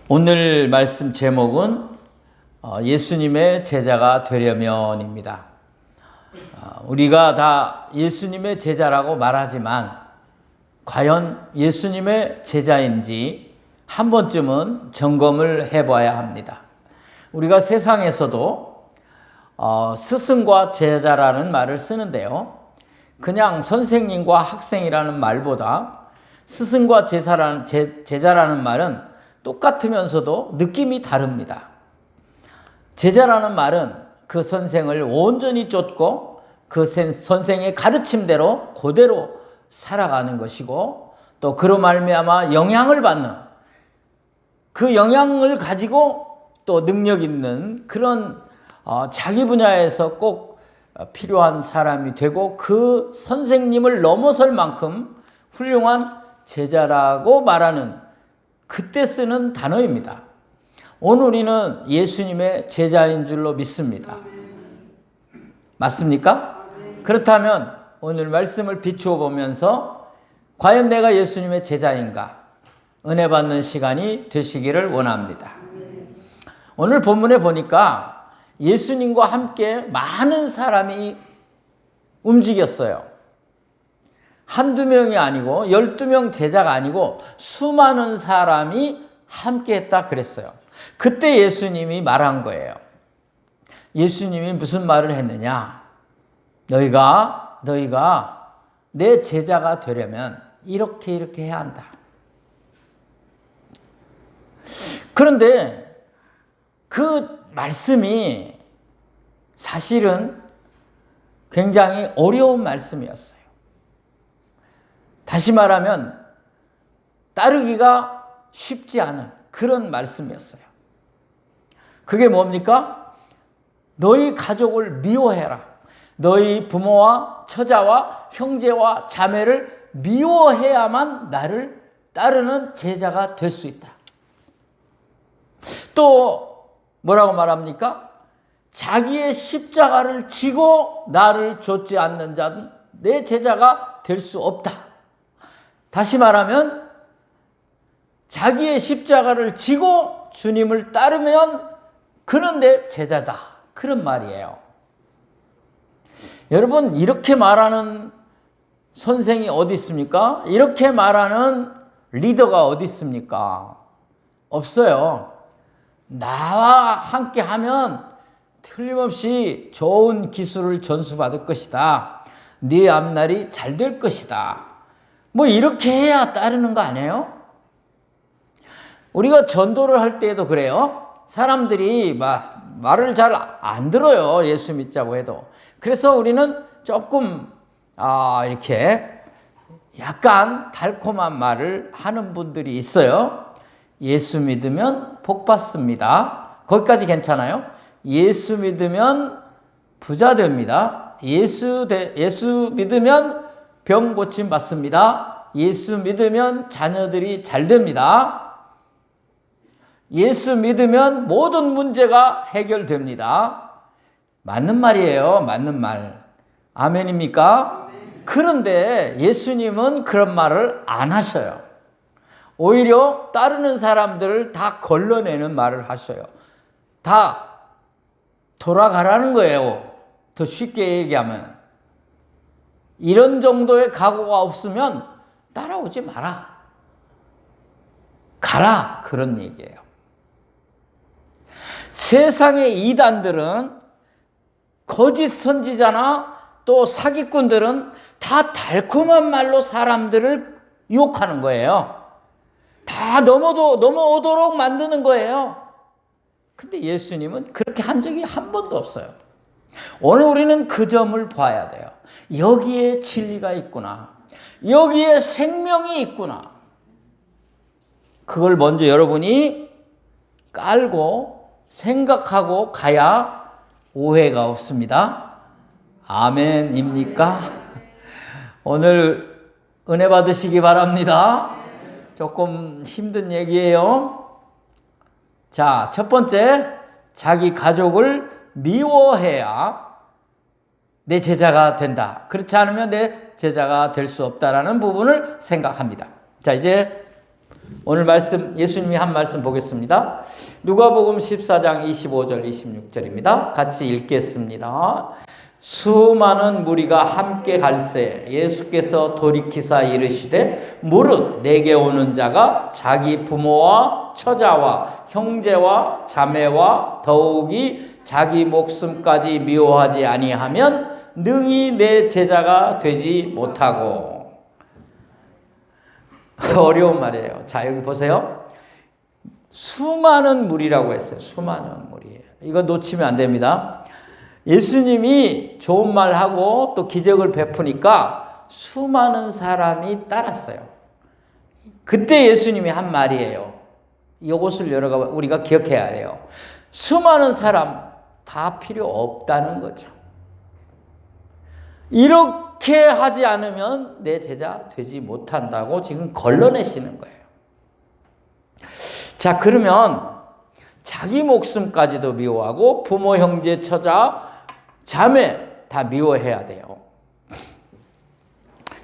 오늘 말씀 제목은 예수님의 제자가 되려면입니다. 우리가 다 예수님의 제자라고 말하지만 과연 예수님의 제자인지 한 번쯤은 점검을 해봐야 합니다. 우리가 세상에서도 스승과 제자라는 말을 쓰는데요. 그냥 선생님과 학생이라는 말보다 스승과 제자라는 말은 똑같으면서도 느낌이 다릅니다. 제자라는 말은 그 선생을 온전히 쫓고 그 선생의 가르침대로 그대로 살아가는 것이고, 또 그로 말미암아 영향을 받는, 그 영향을 가지고 또 능력 있는 그런 자기 분야에서 꼭 필요한 사람이 되고 그 선생님을 넘어설 만큼 훌륭한 제자라고 말하는 그때 쓰는 단어입니다. 오늘 우리는 예수님의 제자인 줄로 믿습니다. 맞습니까? 그렇다면 오늘 말씀을 비추어 보면서 과연 내가 예수님의 제자인가 은혜 받는 시간이 되시기를 원합니다. 오늘 본문에 보니까 예수님과 함께 많은 사람이 움직였어요. 한두 명이 아니고 12명 제자가 아니고 수많은 사람이 함께 했다 그랬어요. 그때 예수님이 말한 거예요. 예수님이 무슨 말을 했느냐? 너희가 내 제자가 되려면 이렇게 해야 한다. 그런데 그 말씀이 사실은 굉장히 어려운 말씀이었어요. 다시 말하면 따르기가 쉽지 않은 그런 말씀이었어요. 그게 뭡니까? 너희 가족을 미워해라. 너희 부모와 처자와 형제와 자매를 미워해야만 나를 따르는 제자가 될 수 있다. 또 뭐라고 말합니까? 자기의 십자가를 지고 나를 좇지 않는 자는 내 제자가 될 수 없다. 다시 말하면 자기의 십자가를 지고 주님을 따르면 그는 내 제자다. 그런 말이에요. 여러분, 이렇게 말하는 선생이 어디 있습니까? 이렇게 말하는 리더가 어디 있습니까? 없어요. 나와 함께 하면 틀림없이 좋은 기술을 전수받을 것이다. 네 앞날이 잘 될 것이다. 뭐 이렇게 해야 따르는 거 아니에요? 우리가 전도를 할 때에도 그래요. 사람들이 말을 잘 안 들어요. 예수 믿자고 해도. 그래서 우리는 조금 이렇게 약간 달콤한 말을 하는 분들이 있어요. 예수 믿으면 복 받습니다. 거기까지 괜찮아요? 예수 믿으면 부자 됩니다. 예수 믿으면 병 고침 받습니다. 예수 믿으면 자녀들이 잘 됩니다. 예수 믿으면 모든 문제가 해결됩니다. 맞는 말이에요. 맞는 말. 아멘입니까? 그런데 예수님은 그런 말을 안 하셔요. 오히려 따르는 사람들을 다 걸러내는 말을 하셔요. 다 돌아가라는 거예요. 더 쉽게 얘기하면. 이런 정도의 각오가 없으면 따라오지 마라. 가라. 그런 얘기예요. 세상의 이단들은 거짓 선지자나 또 사기꾼들은 다 달콤한 말로 사람들을 유혹하는 거예요. 다 넘어오도록 만드는 거예요. 근데 예수님은 그렇게 한 적이 한 번도 없어요. 오늘 우리는 그 점을 봐야 돼요. 여기에 진리가 있구나. 여기에 생명이 있구나. 그걸 먼저 여러분이 깔고 생각하고 가야 오해가 없습니다. 아멘입니까? 오늘 은혜 받으시기 바랍니다. 조금 힘든 얘기예요. 자, 첫 번째, 자기 가족을 미워해야 내 제자가 된다. 그렇지 않으면 내 제자가 될 수 없다라는 부분을 생각합니다. 자, 이제 오늘 말씀, 예수님이 한 말씀 보겠습니다. 누가복음 14장 25절 26절입니다. 같이 읽겠습니다. 수많은 무리가 함께 갈새 예수께서 돌이키사 이르시되 무릇 내게 오는 자가 자기 부모와 처자와 형제와 자매와 더욱이 자기 목숨까지 미워하지 아니하면 능히 내 제자가 되지 못하고. 어려운 말이에요. 자, 여기 보세요. 수많은 무리라고 했어요. 수많은 무리. 이거 놓치면 안 됩니다. 예수님이 좋은 말하고 또 기적을 베푸니까 수많은 사람이 따랐어요. 그때 예수님이 한 말이에요. 이것을 우리가 기억해야 해요. 수많은 사람 다 필요 없다는 거죠. 이렇게 하지 않으면 내 제자 되지 못한다고 지금 걸러내시는 거예요. 자, 그러면 자기 목숨까지도 미워하고 부모, 형제, 처자, 자매 다 미워해야 돼요.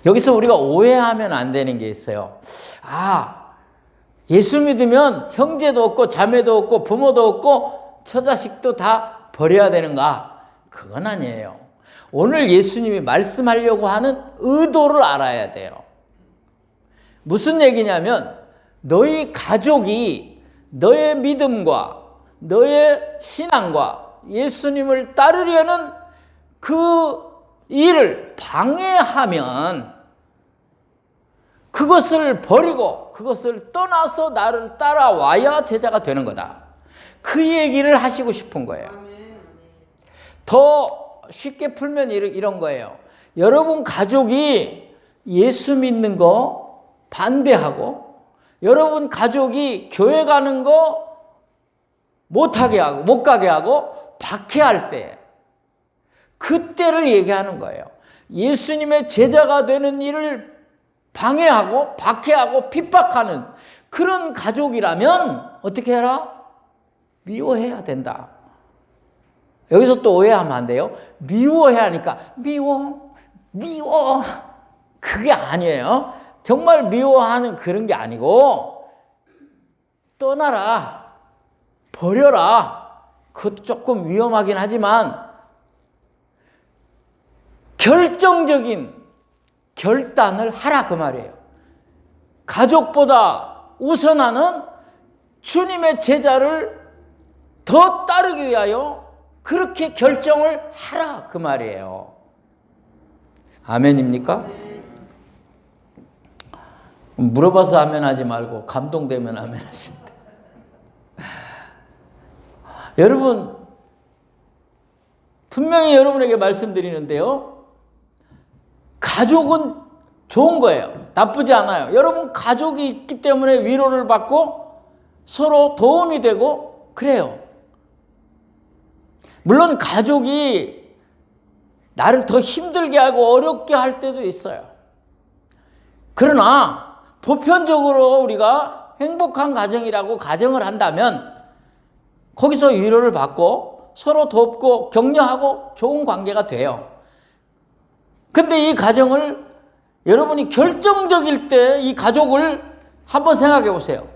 여기서 우리가 오해하면 안 되는 게 있어요. 예수 믿으면 형제도 없고 자매도 없고 부모도 없고 처자식도 다 버려야 되는가? 그건 아니에요. 오늘 예수님이 말씀하려고 하는 의도를 알아야 돼요. 무슨 얘기냐면 너희 가족이 너의 믿음과 너의 신앙과 예수님을 따르려는 그 일을 방해하면 그것을 버리고 그것을 떠나서 나를 따라와야 제자가 되는 거다. 그 얘기를 하시고 싶은 거예요. 더 쉽게 풀면 이런 거예요. 여러분 가족이 예수 믿는 거 반대하고 여러분 가족이 교회 가는 거 못하게 하고 못 가게 하고 박해할 때 그때를 얘기하는 거예요. 예수님의 제자가 되는 일을 방해하고 박해하고 핍박하는 그런 가족이라면 어떻게 해라? 미워해야 된다. 여기서 또 오해하면 안 돼요. 미워해야 하니까 미워 그게 아니에요. 정말 미워하는 그런 게 아니고 떠나라, 버려라. 그것도 조금 위험하긴 하지만 결정적인 결단을 하라 그 말이에요. 가족보다 우선하는 주님의 제자를 더 따르기 위하여 그렇게 결정을 하라 그 말이에요. 아멘입니까? 물어봐서 아멘 하지 말고 감동되면 아멘 하신다. 여러분 분명히 여러분에게 말씀드리는데요. 가족은 좋은 거예요. 나쁘지 않아요. 여러분 가족이 있기 때문에 위로를 받고 서로 도움이 되고 그래요. 물론 가족이 나를 더 힘들게 하고 어렵게 할 때도 있어요. 그러나 보편적으로 우리가 행복한 가정이라고 가정을 한다면 거기서 위로를 받고 서로 돕고 격려하고 좋은 관계가 돼요. 근데 이 가정을 여러분이 결정적일 때 이 가족을 한번 생각해 보세요.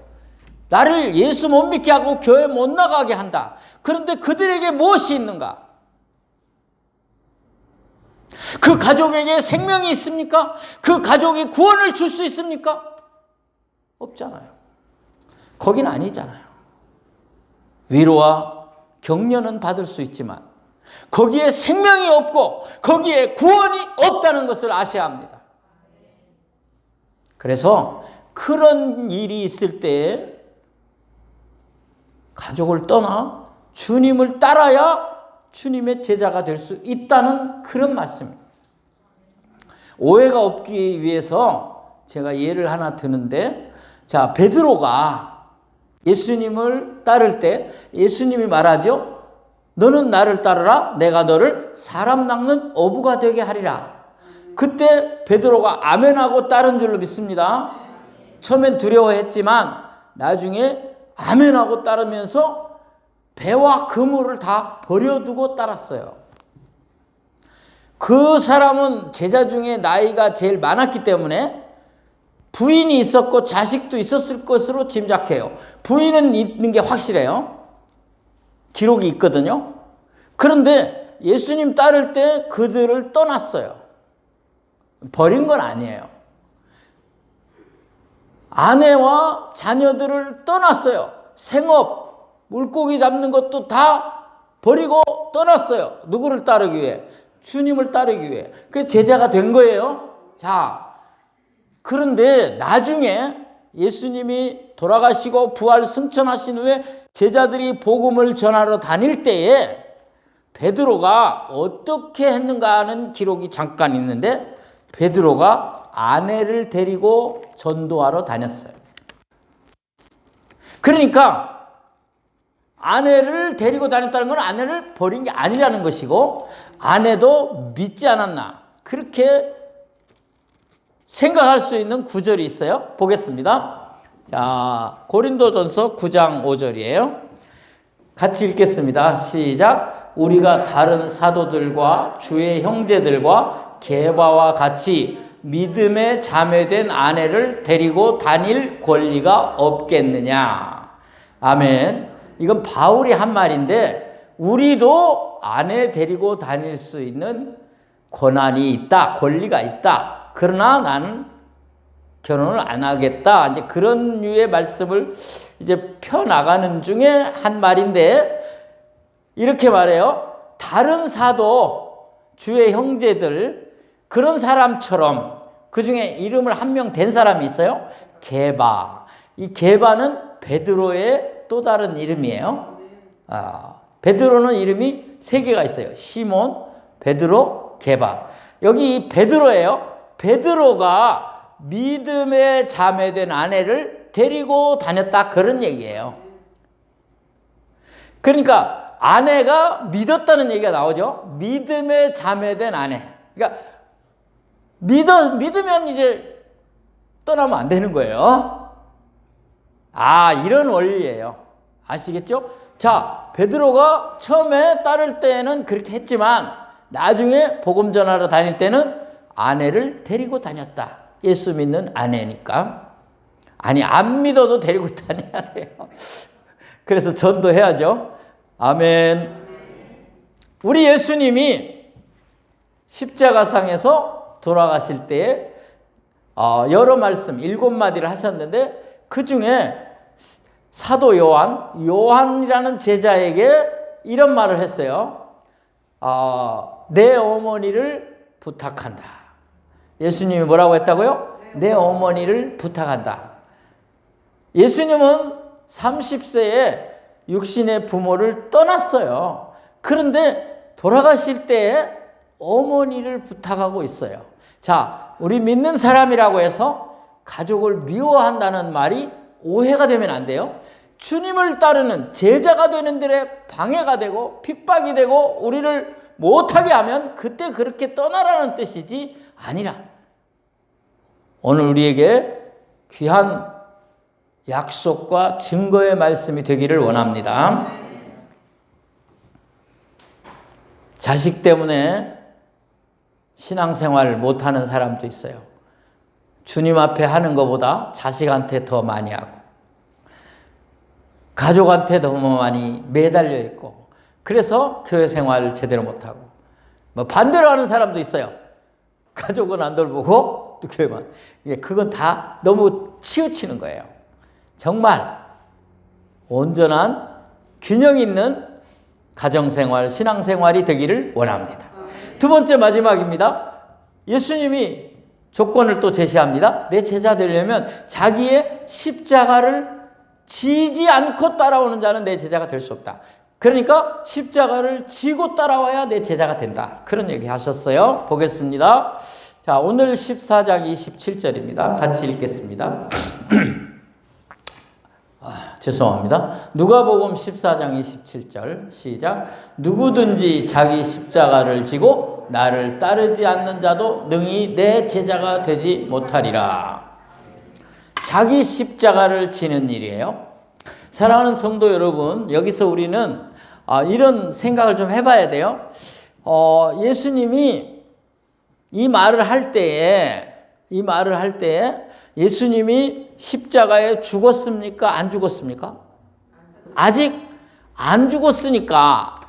나를 예수 못 믿게 하고 교회 못 나가게 한다. 그런데 그들에게 무엇이 있는가? 그 가족에게 생명이 있습니까? 그 가족이 구원을 줄 수 있습니까? 없잖아요. 거긴 아니잖아요. 위로와 격려는 받을 수 있지만 거기에 생명이 없고 거기에 구원이 없다는 것을 아셔야 합니다. 그래서 그런 일이 있을 때 가족을 떠나 주님을 따라야 주님의 제자가 될 수 있다는 그런 말씀입니다. 오해가 없기 위해서 제가 예를 하나 드는데, 자, 베드로가 예수님을 따를 때 예수님이 말하죠. 너는 나를 따르라. 내가 너를 사람 낚는 어부가 되게 하리라. 그때 베드로가 아멘하고 따른 줄로 믿습니다. 처음엔 두려워했지만 나중에 아멘하고 따르면서 배와 그물을 다 버려두고 따랐어요. 그 사람은 제자 중에 나이가 제일 많았기 때문에 부인이 있었고 자식도 있었을 것으로 짐작해요. 부인은 있는 게 확실해요. 기록이 있거든요. 그런데 예수님 따를 때 그들을 떠났어요. 버린 건 아니에요. 아내와 자녀들을 떠났어요. 생업, 물고기 잡는 것도 다 버리고 떠났어요. 누구를 따르기 위해? 주님을 따르기 위해. 그 제자가 된 거예요. 자, 그런데 나중에 예수님이 돌아가시고 부활 승천하신 후에 제자들이 복음을 전하러 다닐 때에 베드로가 어떻게 했는가 하는 기록이 잠깐 있는데, 베드로가 아내를 데리고 전도하러 다녔어요. 그러니까 아내를 데리고 다녔다는 건 아내를 버린 게 아니라는 것이고, 아내도 믿지 않았나, 그렇게 생각할 수 있는 구절이 있어요. 보겠습니다. 자, 고린도전서 9장 5절이에요. 같이 읽겠습니다. 시작. 우리가 다른 사도들과 주의 형제들과 게바와 같이 믿음에 자매된 아내를 데리고 다닐 권리가 없겠느냐. 아멘. 이건 바울이 한 말인데, 우리도 아내 데리고 다닐 수 있는 권한이 있다, 권리가 있다. 그러나 나는 결혼을 안 하겠다. 이제 그런 류의 말씀을 이제 펴나가는 중에 한 말인데, 이렇게 말해요. 다른 사도, 주의 형제들, 그런 사람처럼, 그 중에 이름을 한 명 댄 사람이 있어요. 게바. 이 게바는 베드로의 또 다른 이름이에요. 베드로는 이름이 세 개가 있어요. 시몬, 베드로, 게바. 여기 베드로예요. 베드로가 믿음에 자매된 아내를 데리고 다녔다, 그런 얘기예요. 그러니까 아내가 믿었다는 얘기가 나오죠. 믿음에 자매된 아내. 그러니까 믿으면 이제 떠나면 안 되는 거예요. 이런 원리예요. 아시겠죠? 자, 베드로가 처음에 따를 때는 그렇게 했지만 나중에 복음 전하러 다닐 때는 아내를 데리고 다녔다. 예수 믿는 아내니까. 아니, 안 믿어도 데리고 다녀야 돼요. 그래서 전도해야죠. 아멘. 우리 예수님이 십자가상에서 돌아가실 때에 여러 말씀 7마디를 하셨는데, 그 중에 사도 요한이라는 제자에게 이런 말을 했어요. 내 어머니를 부탁한다. 예수님이 뭐라고 했다고요? 내 어머니를 부탁한다. 예수님은 30세에 육신의 부모를 떠났어요. 그런데 돌아가실 때에 어머니를 부탁하고 있어요. 자, 우리 믿는 사람이라고 해서 가족을 미워한다는 말이 오해가 되면 안 돼요. 주님을 따르는 제자가 되는 데에 방해가 되고 핍박이 되고 우리를 못하게 하면 그때 그렇게 떠나라는 뜻이지 아니라, 오늘 우리에게 귀한 약속과 증거의 말씀이 되기를 원합니다. 자식 때문에 신앙생활 못하는 사람도 있어요. 주님 앞에 하는 것보다 자식한테 더 많이 하고 가족한테 너무 많이 매달려 있고, 그래서 교회 생활을 제대로 못하고, 반대로 하는 사람도 있어요. 가족은 안 돌보고 또 교회만. 그건 다 너무 치우치는 거예요. 정말 온전한 균형 있는 가정생활, 신앙생활이 되기를 원합니다. 두 번째, 마지막입니다. 예수님이 조건을 또 제시합니다. 내 제자 되려면 자기의 십자가를 지지 않고 따라오는 자는 내 제자가 될 수 없다. 그러니까 십자가를 지고 따라와야 내 제자가 된다. 그런 얘기 하셨어요. 보겠습니다. 자, 오늘 14장 27절입니다. 같이 읽겠습니다. 죄송합니다. 누가복음 14장 27절 시작. 누구든지 자기 십자가를 지고 나를 따르지 않는 자도 능히 내 제자가 되지 못하리라. 자기 십자가를 지는 일이에요. 사랑하는 성도 여러분, 여기서 우리는 이런 생각을 좀 해봐야 돼요. 예수님이 이 말을 할 때에 예수님이 십자가에 죽었습니까? 안 죽었습니까? 아직 안 죽었으니까,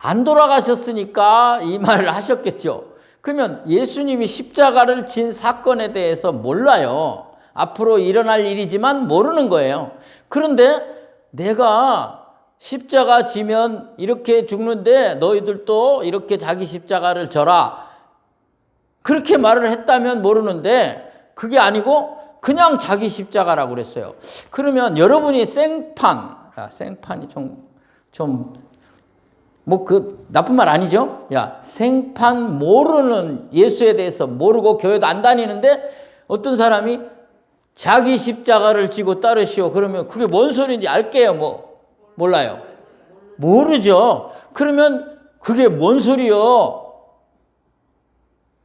안 돌아가셨으니까 이 말을 하셨겠죠. 그러면 예수님이 십자가를 진 사건에 대해서 몰라요. 앞으로 일어날 일이지만 모르는 거예요. 그런데 내가 십자가 지면 이렇게 죽는데 너희들도 이렇게 자기 십자가를 져라, 그렇게 말을 했다면 모르는데 그게 아니고 그냥 자기 십자가라고 그랬어요. 그러면 여러분이 생판이 뭐 나쁜 말 아니죠? 생판 모르는, 예수에 대해서 모르고 교회도 안 다니는데 어떤 사람이 자기 십자가를 지고 따르시오, 그러면 그게 뭔 소리인지 알게요? 몰라요? 모르죠. 그러면 그게 뭔 소리요?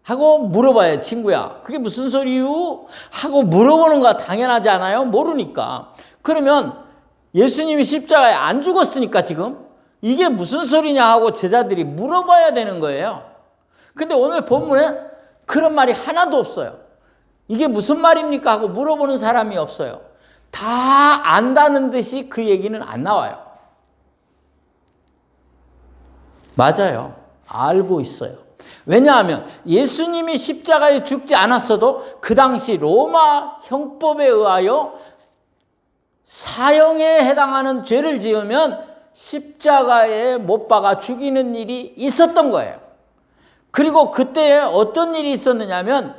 하고 물어봐요. 친구야, 그게 무슨 소리요? 하고 물어보는 거 당연하지 않아요? 모르니까. 그러면 예수님이 십자가에 안 죽었으니까 지금 이게 무슨 소리냐 하고 제자들이 물어봐야 되는 거예요. 근데 오늘 본문에 그런 말이 하나도 없어요. 이게 무슨 말입니까? 하고 물어보는 사람이 없어요. 다 안다는 듯이 그 얘기는 안 나와요. 맞아요. 알고 있어요. 왜냐하면 예수님이 십자가에 죽지 않았어도 그 당시 로마 형법에 의하여 사형에 해당하는 죄를 지으면 십자가에 못 박아 죽이는 일이 있었던 거예요. 그리고 그때 어떤 일이 있었느냐면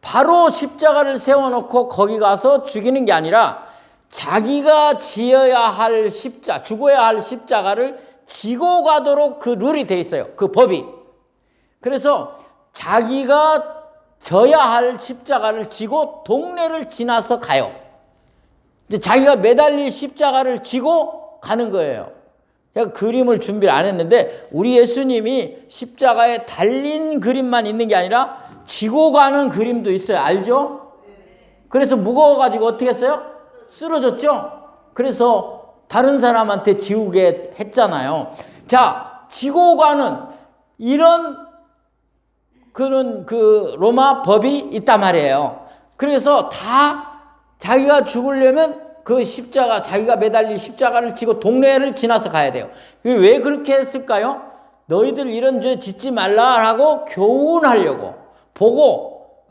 바로 십자가를 세워놓고 거기 가서 죽이는 게 아니라 자기가 지어야 할 죽어야 할 십자가를 지고 가도록 그 룰이 돼 있어요. 그 법이. 그래서 자기가 져야 할 십자가를 지고 동네를 지나서 가요. 자기가 매달릴 십자가를 지고 가는 거예요. 제가 그림을 준비를 안 했는데 우리 예수님이 십자가에 달린 그림만 있는 게 아니라 지고 가는 그림도 있어요. 알죠? 그래서 무거워가지고 어떻게 했어요? 쓰러졌죠? 그래서 다른 사람한테 지우게 했잖아요. 자, 지고 가는 이런 그런 로마 법이 있단 말이에요. 그래서 다 자기가 죽으려면 그 십자가, 자기가 매달린 십자가를 지고 동네를 지나서 가야 돼요. 왜 그렇게 했을까요? 너희들 이런 죄 짓지 말라라고 교훈하려고, 보고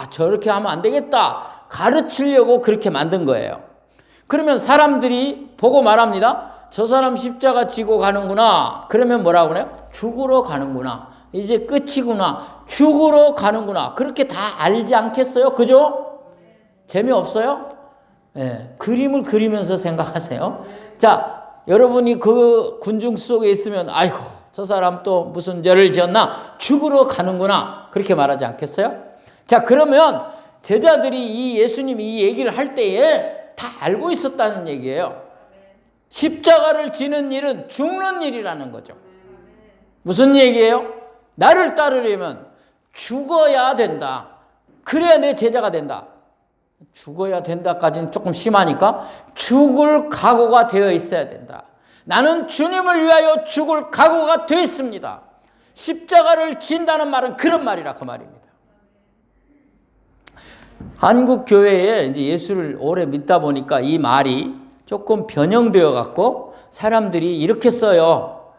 저렇게 하면 안 되겠다 가르치려고 그렇게 만든 거예요. 그러면 사람들이 보고 말합니다. 저 사람 십자가 지고 가는구나. 그러면 뭐라고 그래요? 죽으러 가는구나. 이제 끝이구나. 죽으러 가는구나. 그렇게 다 알지 않겠어요? 그죠? 재미없어요? 네, 그림을 그리면서 생각하세요. 자, 여러분이 그 군중 속에 있으면 아이고 저 사람 또 무슨 죄를 지었나? 죽으러 가는구나. 그렇게 말하지 않겠어요? 자, 그러면 제자들이 이 예수님이 이 얘기를 할 때에 다 알고 있었다는 얘기예요. 십자가를 지는 일은 죽는 일이라는 거죠. 무슨 얘기예요? 나를 따르려면 죽어야 된다. 그래야 내 제자가 된다. 죽어야 된다까지는 조금 심하니까 죽을 각오가 되어 있어야 된다. 나는 주님을 위하여 죽을 각오가 되어 있습니다. 십자가를 진다는 말은 그런 말이라 그 말입니다. 한국 교회에 이제 예수를 오래 믿다 보니까 이 말이 조금 변형되어 갖고 사람들이 이렇게 써요.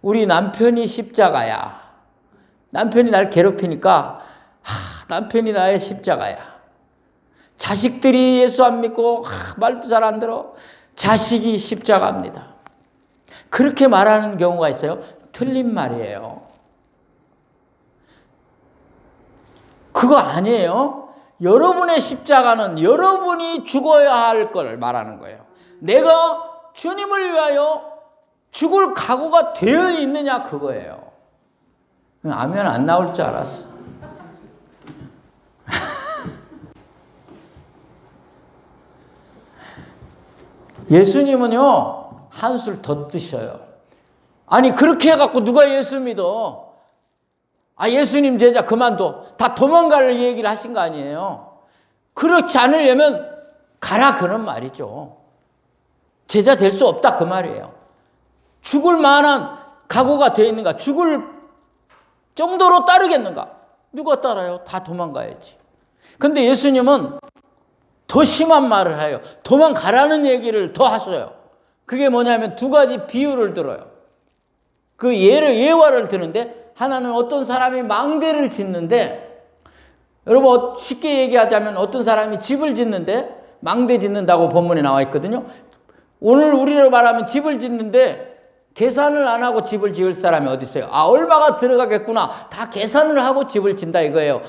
우리 남편이 십자가야. 남편이 날 괴롭히니까 남편이 나의 십자가야. 자식들이 예수 안 믿고 말도 잘 안 들어. 자식이 십자가입니다. 그렇게 말하는 경우가 있어요. 틀린 말이에요. 그거 아니에요. 여러분의 십자가는 여러분이 죽어야 할 걸 말하는 거예요. 내가 주님을 위하여 죽을 각오가 되어 있느냐 그거예요. 아멘 안 나올 줄 알았어. 예수님은요 한술 더 뜨셔요. 아니 그렇게 해갖고 누가 예수 믿어? 예수님 제자 그만둬. 다 도망갈 얘기를 하신 거 아니에요. 그렇지 않으려면 가라 그런 말이죠. 제자 될 수 없다 그 말이에요. 죽을 만한 각오가 되어 있는가? 죽을 정도로 따르겠는가? 누가 따라요? 다 도망가야지. 근데 예수님은 더 심한 말을 해요. 도망가라는 얘기를 더 하셔요. 그게 뭐냐면 두 가지 비유를 들어요. 그 예화를 드는데, 하나는 어떤 사람이 망대를 짓는데, 여러분 쉽게 얘기하자면 어떤 사람이 집을 짓는데, 망대 짓는다고 본문에 나와 있거든요. 오늘 우리로 말하면 집을 짓는데 계산을 안 하고 집을 지을 사람이 어디 있어요? 얼마가 들어가겠구나. 다 계산을 하고 집을 짓는다 이거예요.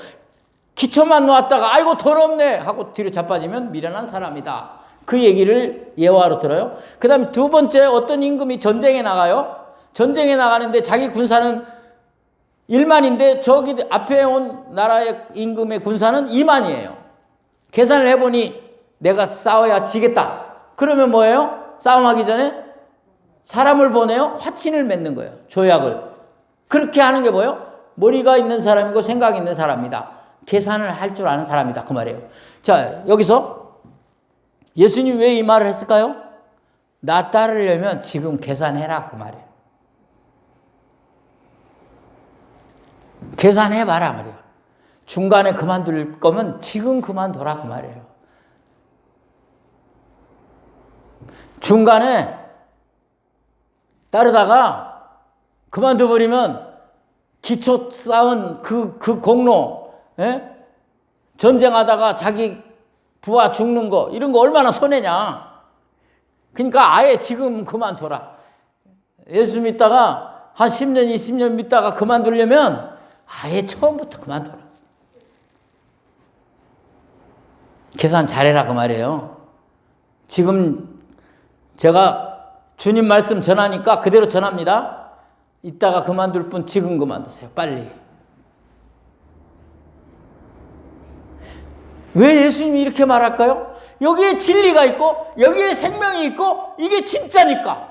기초만 놓았다가 아이고 돈 없네 하고 뒤로 자빠지면 미련한 사람이다. 그 얘기를 예화로 들어요. 그 다음에 두 번째, 어떤 임금이 전쟁에 나가요. 전쟁에 나가는데 자기 군사는 1만인데 저기 앞에 온 나라의 임금의 군사는 2만이에요. 계산을 해보니 내가 싸워야 지겠다. 그러면 뭐예요? 싸움하기 전에 사람을 보내요. 화친을 맺는 거예요. 조약을. 그렇게 하는 게 뭐예요? 머리가 있는 사람이고 생각이 있는 사람이다. 계산을 할 줄 아는 사람이다. 그 말이에요. 자, 여기서 예수님이 왜 이 말을 했을까요? 나 따르려면 지금 계산해라. 그 말이에요. 계산해봐라 말이에요. 중간에 그만둘 거면 지금 그만둬라. 그 말이에요. 중간에 따르다가 그만둬버리면 기초 쌓은 그 공로, 전쟁하다가 자기 부하 죽는 거, 이런 거 얼마나 손해냐. 그러니까 아예 지금 그만둬라. 예수 믿다가 한 10년, 20년 믿다가 그만두려면 아예 처음부터 그만둬라. 계산 잘해라 그 말이에요. 지금 제가 주님 말씀 전하니까 그대로 전합니다. 이따가 그만둘 분 지금 그만두세요. 빨리. 왜 예수님이 이렇게 말할까요? 여기에 진리가 있고 여기에 생명이 있고 이게 진짜니까.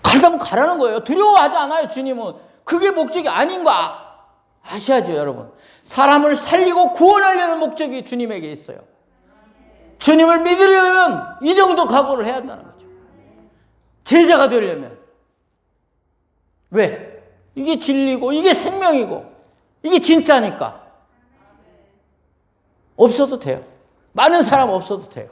가려면 가라는 거예요. 두려워하지 않아요. 주님은. 그게 목적이 아닌 거 아셔야죠. 여러분. 사람을 살리고 구원하려는 목적이 주님에게 있어요. 주님을 믿으려면 이 정도 각오를 해야 한다는 거죠. 제자가 되려면. 왜? 이게 진리고 이게 생명이고 이게 진짜니까. 없어도 돼요. 많은 사람 없어도 돼요.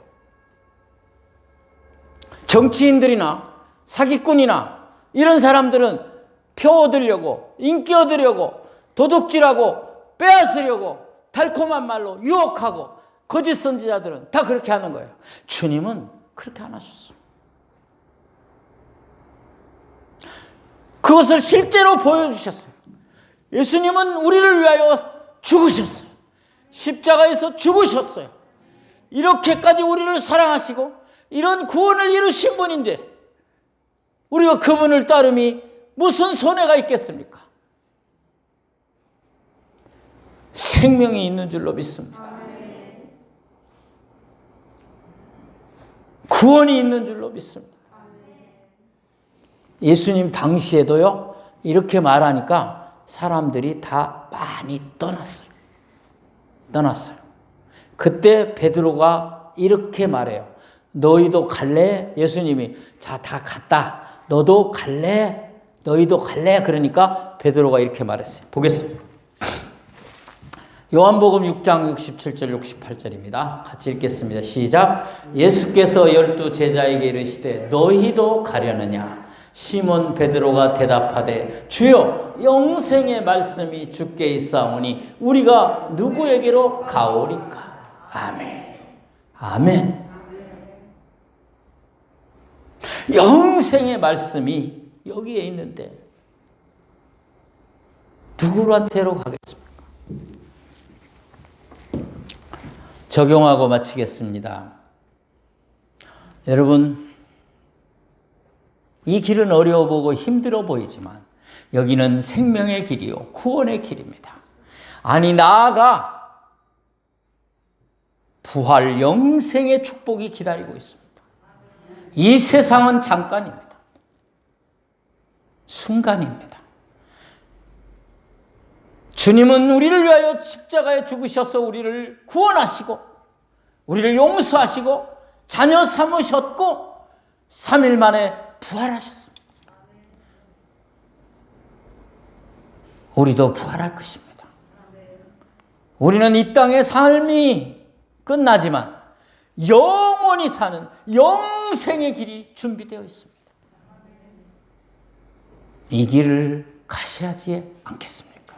정치인들이나 사기꾼이나 이런 사람들은 표 얻으려고, 인기 얻으려고, 도둑질하고, 빼앗으려고 달콤한 말로 유혹하고, 거짓 선지자들은 다 그렇게 하는 거예요. 주님은 그렇게 안 하셨어요. 그것을 실제로 보여주셨어요. 예수님은 우리를 위하여 죽으셨어요. 십자가에서 죽으셨어요. 이렇게까지 우리를 사랑하시고 이런 구원을 이루신 분인데 우리가 그분을 따름이 무슨 손해가 있겠습니까? 생명이 있는 줄로 믿습니다. 구원이 있는 줄로 믿습니다. 예수님 당시에도요, 이렇게 말하니까 사람들이 다 많이 떠났어요. 그때 베드로가 이렇게 말해요. 너희도 갈래? 예수님이 자, 다 갔다. 너도 갈래? 너희도 갈래? 그러니까 베드로가 이렇게 말했어요. 보겠습니다. 요한복음 6장 67절 68절입니다. 같이 읽겠습니다. 시작. 예수께서 12 제자에게 이르시되 너희도 가려느냐? 시몬 베드로가 대답하되 주여 영생의 말씀이 주께 있사오니 우리가 누구에게로 가오리까? 아멘. 아멘. 영생의 말씀이 여기에 있는데 누구한테로 가겠습니까? 적용하고 마치겠습니다. 여러분, 이 길은 어려워 보고 힘들어 보이지만 여기는 생명의 길이요 구원의 길입니다. 아니 나아가 부활 영생의 축복이 기다리고 있습니다. 이 세상은 잠깐입니다. 순간입니다. 주님은 우리를 위하여 십자가에 죽으셔서 우리를 구원하시고 우리를 용서하시고 자녀 삼으셨고 3일 만에 부활하셨습니다. 우리도 부활할 것입니다. 우리는 이 땅의 삶이 끝나지만 영원히 사는 영생의 길이 준비되어 있습니다. 이 길을 가셔야지 않겠습니까?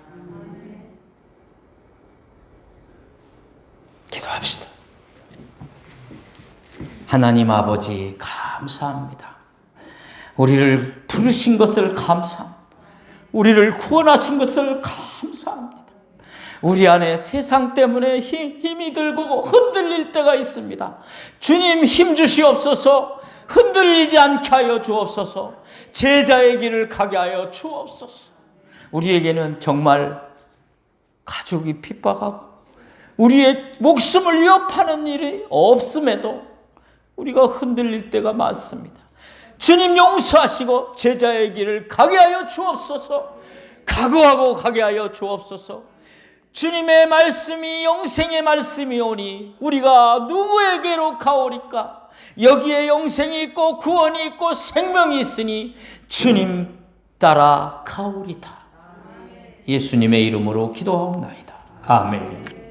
기도합시다. 하나님 아버지 감사합니다. 우리를 부르신 것을 감사합니다. 우리를 구원하신 것을 감사합니다. 우리 안에 세상 때문에 힘이 들고 흔들릴 때가 있습니다. 주님 힘 주시옵소서. 흔들리지 않게 하여 주옵소서. 제자의 길을 가게 하여 주옵소서. 우리에게는 정말 가족이 핍박하고 우리의 목숨을 위협하는 일이 없음에도 우리가 흔들릴 때가 많습니다. 주님 용서하시고 제자의 길을 가게 하여 주옵소서. 각오하고 가게 하여 주옵소서. 주님의 말씀이 영생의 말씀이오니 우리가 누구에게로 가오리까? 여기에 영생이 있고 구원이 있고 생명이 있으니 주님 따라 가오리다. 예수님의 이름으로 기도하옵나이다. 아멘.